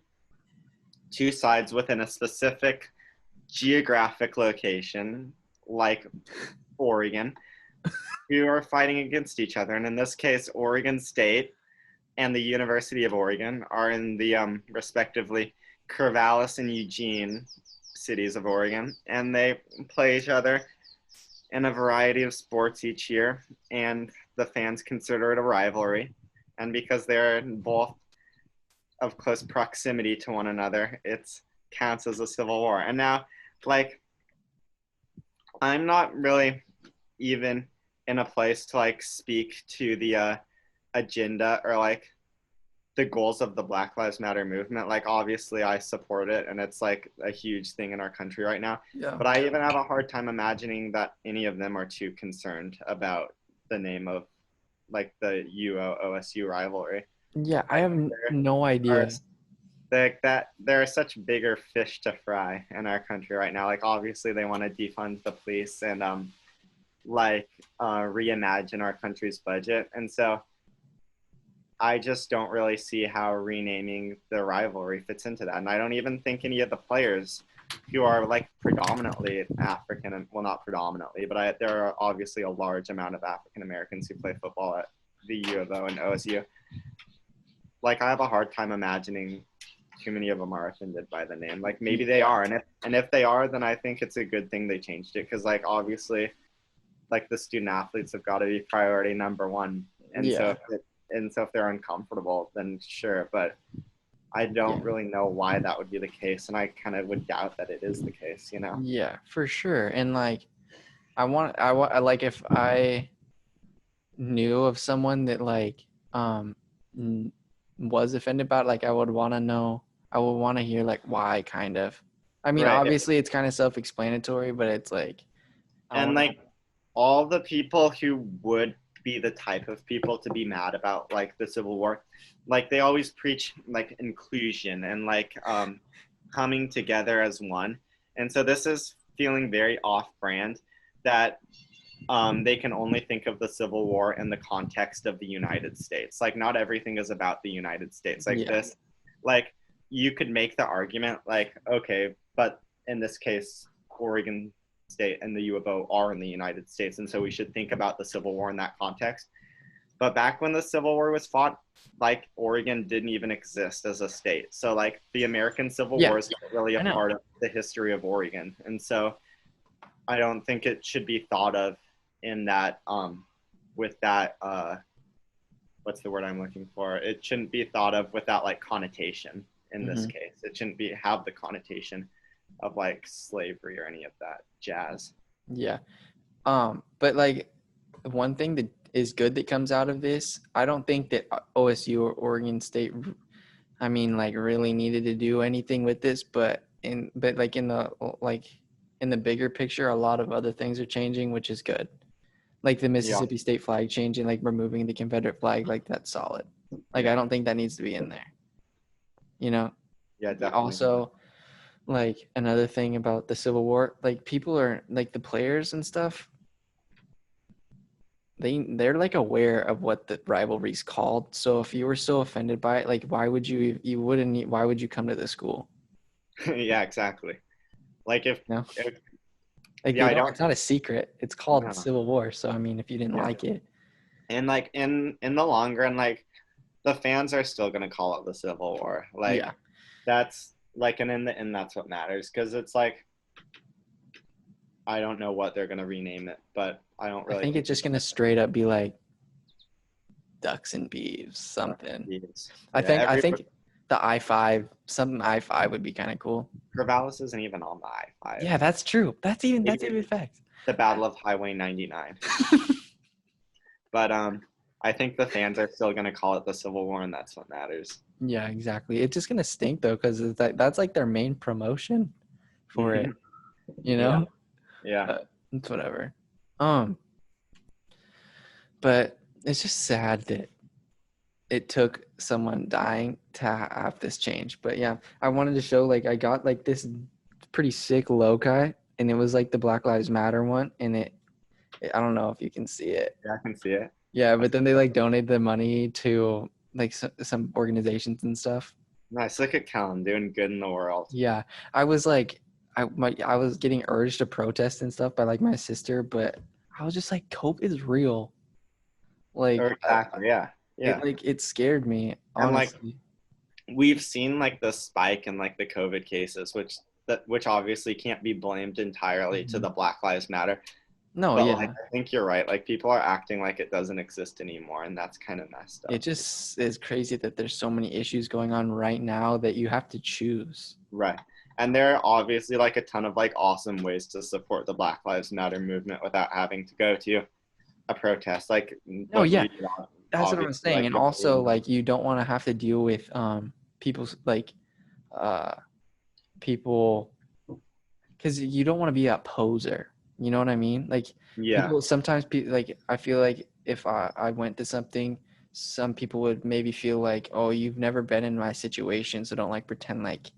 sides within a specific geographic location, like Oregon, who are fighting against each other. And in this case, Oregon State and the University of Oregon are in the respectively Corvallis and Eugene cities of Oregon, and they play each other in a variety of sports each year, and the fans consider it a rivalry. And because they're both of close proximity to one another, it counts as a civil war. And now, like, I'm not really even in a place to like speak to the agenda or like the goals of the Black Lives Matter movement. Like, obviously I support it and it's like a huge thing in our country right now. Yeah. But I even have a hard time imagining that any of them are too concerned about the name of like the OSU rivalry. Yeah, I have no idea. There are such bigger fish to fry in our country right now. Like, obviously they want to defund the police and reimagine our country's budget. And so I just don't really see how renaming the rivalry fits into that. And I don't even think any of the players who are like predominantly African, well, not predominantly, but there are obviously a large amount of African Americans who play football at the UofO and OSU. Like, I have a hard time imagining too many of them are offended by the name. Like, maybe they are. And if they are, then I think it's a good thing they changed it. Cause like, obviously, like the student athletes have got to be priority number one. And so and so if they're uncomfortable, then sure. But I don't really know why that would be the case, and I kind of would doubt that it is the case, you know? Yeah, for sure. And like, I like if I knew of someone that like was offended by it, like I would want to know, I would want to hear like why, kind of. I mean, obviously it's kind of self-explanatory, but it's like, and like all the people who would be the type of people to be mad about like the Civil War, like they always preach like inclusion and like coming together as one. And so this is feeling very off-brand that they can only think of the Civil War in the context of the United States. Like not everything is about the United States. Like this, like you could make the argument like, okay, but in this case, Oregon State and the UofO are in the United States, and so we should think about the Civil War in that context. But back when the Civil War was fought, like Oregon didn't even exist as a state. So like the American Civil War is not really a part of the history of Oregon. And so I don't think it should be thought of in that with that what's the word I'm looking for? It shouldn't be thought of with that like connotation in this case. It shouldn't have the connotation of like slavery or any of that jazz. Yeah. But like one thing that is good that comes out of this, I don't think that OSU or Oregon State, I mean, like really needed to do anything with this, but in the bigger picture, a lot of other things are changing, which is good. Like the Mississippi State flag changing, like removing the Confederate flag, like that's solid. Like I don't think that needs to be in there. You know? Yeah, definitely. Also, like another thing about the Civil War, like people are like the players and stuff, they're like aware of what the rivalry's called. So if you were so offended by it, like why would you come to the school? Yeah, exactly. Like if like it's not a secret. It's called Civil War. So I mean, if you didn't like it, and like in the long run, like the fans are still gonna call it the Civil War. Like that's like, and in the end, that's what matters, because it's like I don't know what they're gonna rename it, but I don't really. I think it's just gonna straight up be like Ducks and Beeves, something. I think the I-5, something I-5 would be kind of cool. Corvallis isn't even on the I-5. Yeah, that's true. That's even fact. The Battle of Highway 99. But I think the fans are still gonna call it the Civil War, and that's what matters. Yeah, exactly. It's just gonna stink though, because that's like their main promotion for it. You know? Yeah. It's whatever. But it's just sad that it took someone dying to have this change. But yeah, I wanted to show, like, I got like this pretty sick loci, and it was like the Black Lives Matter one, and I don't know if you can see it. Yeah, I can see it. Yeah, but then they like donated the money to like some organizations and stuff. Nice. Look at Kellan doing good in the world. Yeah, I was like, I was getting urged to protest and stuff by like my sister, but I was just like, cope is real. Like, exactly. It scared me, honestly. And like, we've seen like the spike in like the COVID cases, which obviously can't be blamed entirely to the Black Lives Matter. No, but like, I think you're right. Like people are acting like it doesn't exist anymore, and that's kind of messed up. It just is crazy that there's so many issues going on right now that you have to choose. Right. And there are obviously like a ton of like awesome ways to support the Black Lives Matter movement without having to go to a protest. Like, oh yeah, that's what I'm saying. Like, and also like you don't want to have to deal with people's like people, because you don't want to be a poser. You know what I mean? Like people sometimes like I feel like if I went to something, some people would maybe feel like, oh, you've never been in my situation, so don't like pretend like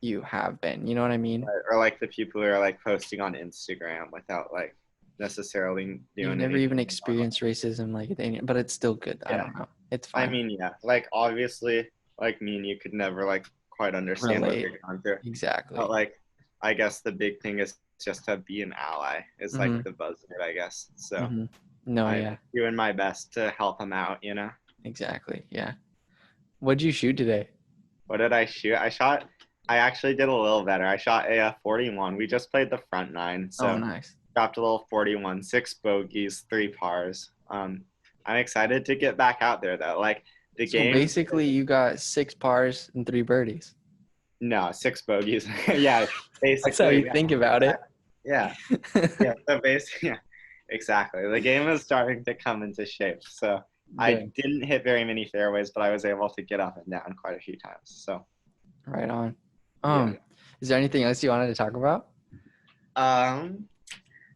you have been. You know what I mean? Right. Or like the people who are like posting on Instagram without like necessarily doing You've never even experienced racism, like, but it's still good. I don't know. It's fine. I mean, like obviously, like me and you could never like quite understand what you're going through. Exactly. But like, I guess the big thing is just to be an ally. Is like the buzzword, I guess. So I'm doing my best to help them out. You know. Exactly. Yeah. What'd you shoot today? What did I shoot? I actually did a little better. I shot a 41. We just played the front nine, so nice. Dropped a little 41, 6 bogeys, 3 pars. I'm excited to get back out there though. Like the game. Basically, you got 6 pars and 3 birdies. No, 6 bogeys. Yeah, basically. That's how you think about it. Yeah. Yeah. So basically, yeah, exactly. The game is starting to come into shape. So I didn't hit very many fairways, but I was able to get up and down quite a few times. So right on. Is there anything else you wanted to talk about?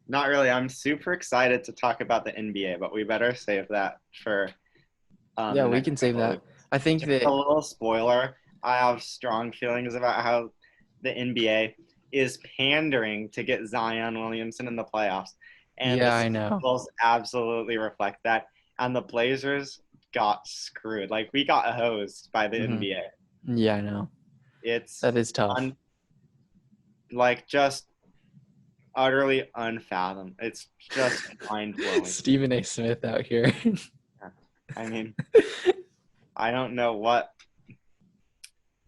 Not really. I'm super excited to talk about the NBA, but we better save that for. Yeah, we can save that. I think just a little spoiler. I have strong feelings about how the NBA is pandering to get Zion Williamson in the playoffs. And yeah, I know. Bulls absolutely reflect that. And the Blazers got screwed. Like, we got hosed by the NBA. Yeah, I know. That is tough. Just utterly unfathomed. It's just mind-blowing. Stephen A. Smith out here. I mean, I don't know what.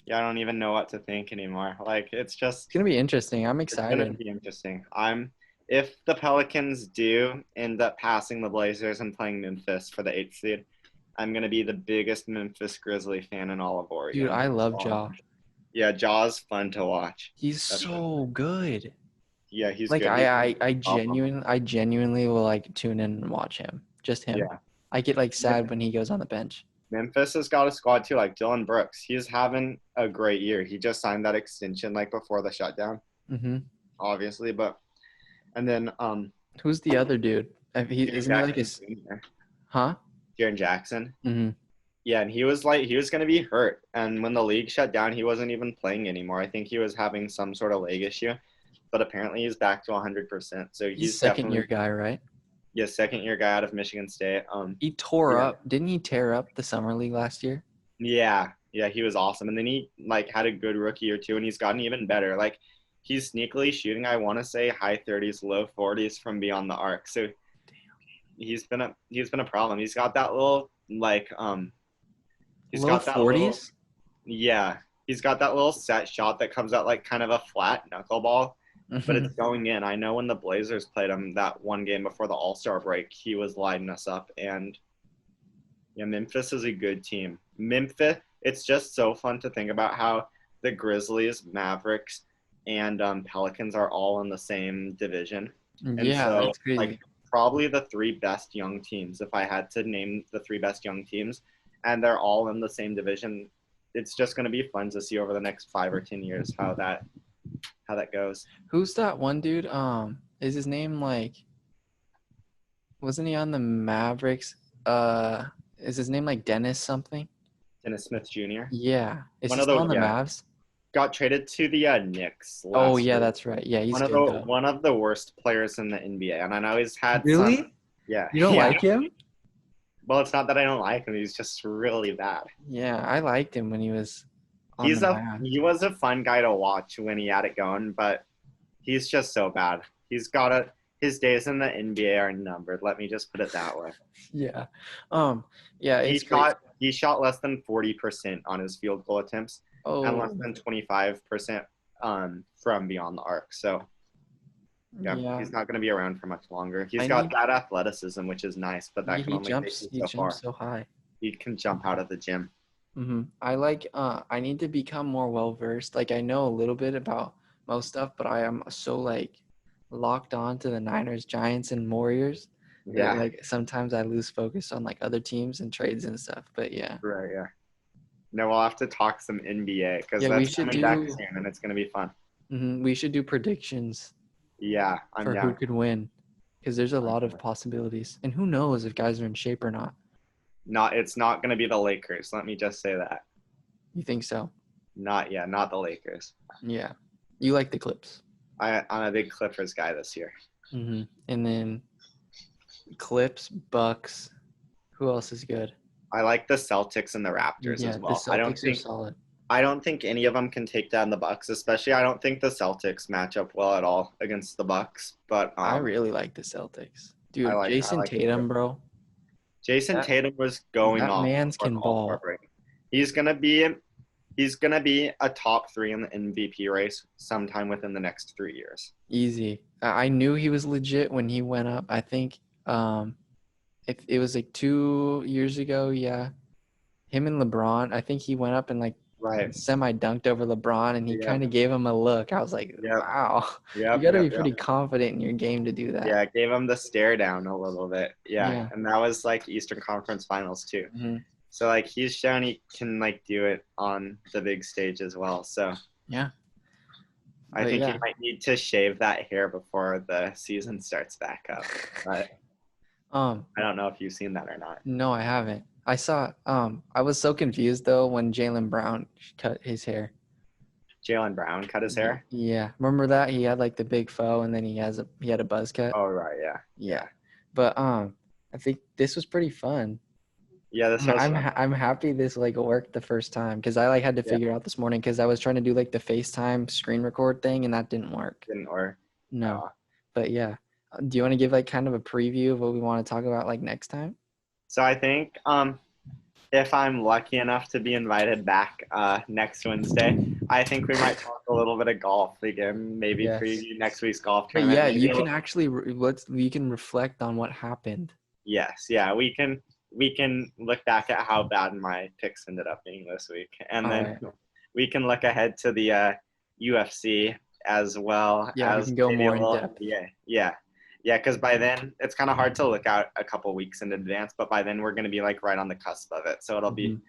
Yeah, I don't even know what to think anymore. Like, it's going to be interesting. I'm excited. It's going to be interesting. If the Pelicans do end up passing the Blazers and playing Memphis for the 8th seed, I'm going to be the biggest Memphis Grizzly fan in all of Oregon. Dude, I love Ja. Yeah, Ja's fun to watch. He's so good. Yeah, he's like, good. I genuinely will, like, tune in and watch him. Just him. Yeah. I get, like, sad when he goes on the bench. Memphis has got a squad too, like Dylan Brooks. He's having a great year. He just signed that extension like before the shutdown, obviously. But and then who's the other dude? Isn't he like his? Huh? Jaren Jackson. Yeah, and he was going to be hurt, and when the league shut down, he wasn't even playing anymore. I think he was having some sort of leg issue, but apparently he's back to 100%. So he's second-year guy, right? Yeah, second-year guy out of Michigan State. He tore up. Didn't he tear up the summer league last year? Yeah, he was awesome. And then he had a good rookie or two, and he's gotten even better. Like, he's sneakily shooting, I want to say, high 30s, low 40s from beyond the arc. So he's been a problem. He's got that little he's low got that 40s. He's got that little set shot that comes out like kind of a flat knuckleball. But it's going in. I know when the Blazers played him that one game before the All-Star break, he was lighting us up. And, yeah, Memphis is a good team. Memphis, it's just so fun to think about how the Grizzlies, Mavericks, and Pelicans are all in the same division. And so, that's crazy. Probably the 3 best young teams, if I had to name the 3 best young teams, and they're all in the same division. It's just going to be fun to see over the next 5 or 10 years how that goes. Who's that one dude? Is his name wasn't he on the Mavericks? Is his name like Dennis something? Dennis Smith Jr. Yeah. Is he still on the Mavs? Got traded to the Knicks. Oh yeah, that's right. Yeah, he's one of the worst players in the NBA, and I know he's had really. Yeah. You don't like him? Well, it's not that I don't like him. He's just really bad. Yeah, I liked him when he was. He was a fun guy to watch when he had it going, but he's just so bad. His days in the NBA are numbered. Let me just put it that way. Yeah. Yeah. He shot less than 40% on his field goal attempts and less than 25% from beyond the arc. So yeah, he's not going to be around for much longer. He's got that athleticism, which is nice, but that can only take you so far. So high. He can jump out of the gym. I need to become more well-versed. Like, I know a little bit about most stuff, but I am so, like, locked on to the Niners, Giants, and Warriors. Yeah. That, like, sometimes I lose focus on, like, other teams and trades and stuff, but yeah. Right, yeah. No, we'll have to talk some NBA because that's coming back soon, and it's going to be fun. We should do predictions. Yeah, for who could win, because there's a lot of possibilities. And who knows if guys are in shape or not. It's not going to be the Lakers. Let me just say that. You think so? Not the Lakers. Yeah. You like the Clips. I'm a big Clippers guy this year. And then Clips, Bucks. Who else is good? I like the Celtics and the Raptors as well. The Celtics are solid. I don't think any of them can take down the Bucks, especially I don't think the Celtics match up well at all against the Bucks. But I really like the Celtics. Dude, Jason Tatum, bro. Jason Tatum was going off. That man's can ball. He's gonna be a top 3 in the MVP race sometime within the next 3 years. Easy. I knew he was legit when he went up. I think if it was like 2 years ago, yeah. Him and LeBron, I think he went up and like semi-dunked over LeBron, and he kind of gave him a look. I was like, wow, you got to be pretty confident in your game to do that. Yeah, gave him the stare down a little bit. Yeah. And that was like Eastern Conference Finals too. Mm-hmm. So like he's shown he can like do it on the big stage as well. So yeah, I think he might need to shave that hair before the season starts back up. But I don't know if you've seen that or not. No, I haven't. I saw. I was so confused though when Jaylen Brown cut his hair. Jaylen Brown cut his hair? Yeah, remember that he had like the big faux, and then he had a buzz cut. Oh right, yeah. Yeah, but I think this was pretty fun. Yeah, this was fun. I'm happy this like worked the first time, because I like had to figure it out this morning, because I was trying to do like the FaceTime screen record thing, and that didn't work. Didn't work. No, but yeah. Do you want to give like kind of a preview of what we want to talk about like next time? So I think if I'm lucky enough to be invited back next Wednesday, I think we might talk a little bit of golf again, maybe preview next week's golf tournament. Yeah, you can actually we can reflect on what happened. Yes, yeah, we can look back at how bad my picks ended up being this week, and then we can look ahead to the UFC as well. Yeah, we can go more in depth. Yeah, because by then it's kind of hard to look out a couple weeks in advance, but by then we're going to be like right on the cusp of it. So it'll be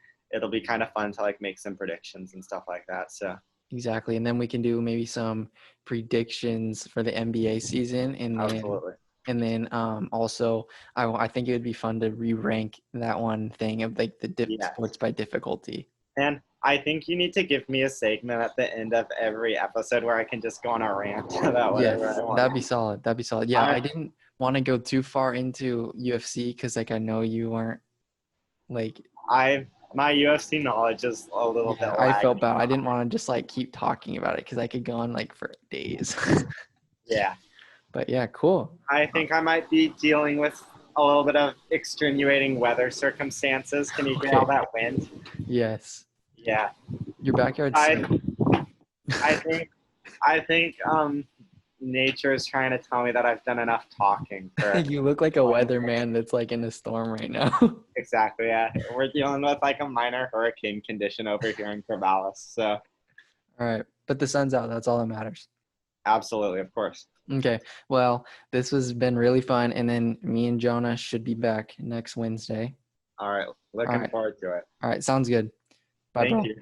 kind of fun to like make some predictions and stuff like that. So exactly, and then we can do maybe some predictions for the NBA season, and then also I think it would be fun to re-rank that one thing of like the sports by difficulty. And I think you need to give me a segment at the end of every episode where I can just go on a rant about whatever I want. That'd be solid. Yeah, I didn't want to go too far into UFC because like I know you weren't like my UFC knowledge is a little bit laggy. I felt bad. I didn't want to just like keep talking about it because I could go on like for days. Yeah. But yeah, cool. I think I might be dealing with a little bit of extenuating weather circumstances. Can you hear all that wind? Yes. Yeah. Your backyard's I think nature is trying to tell me that I've done enough talking. You look like a weatherman that's like in a storm right now. Exactly, yeah. We're dealing with like a minor hurricane condition over here in Corvallis. So all right. But the sun's out, that's all that matters. Absolutely, of course. Okay. Well, this has been really fun, and then me and Jonah should be back next Wednesday. All right. Looking forward to it. All right, sounds good. Bye, Thank you.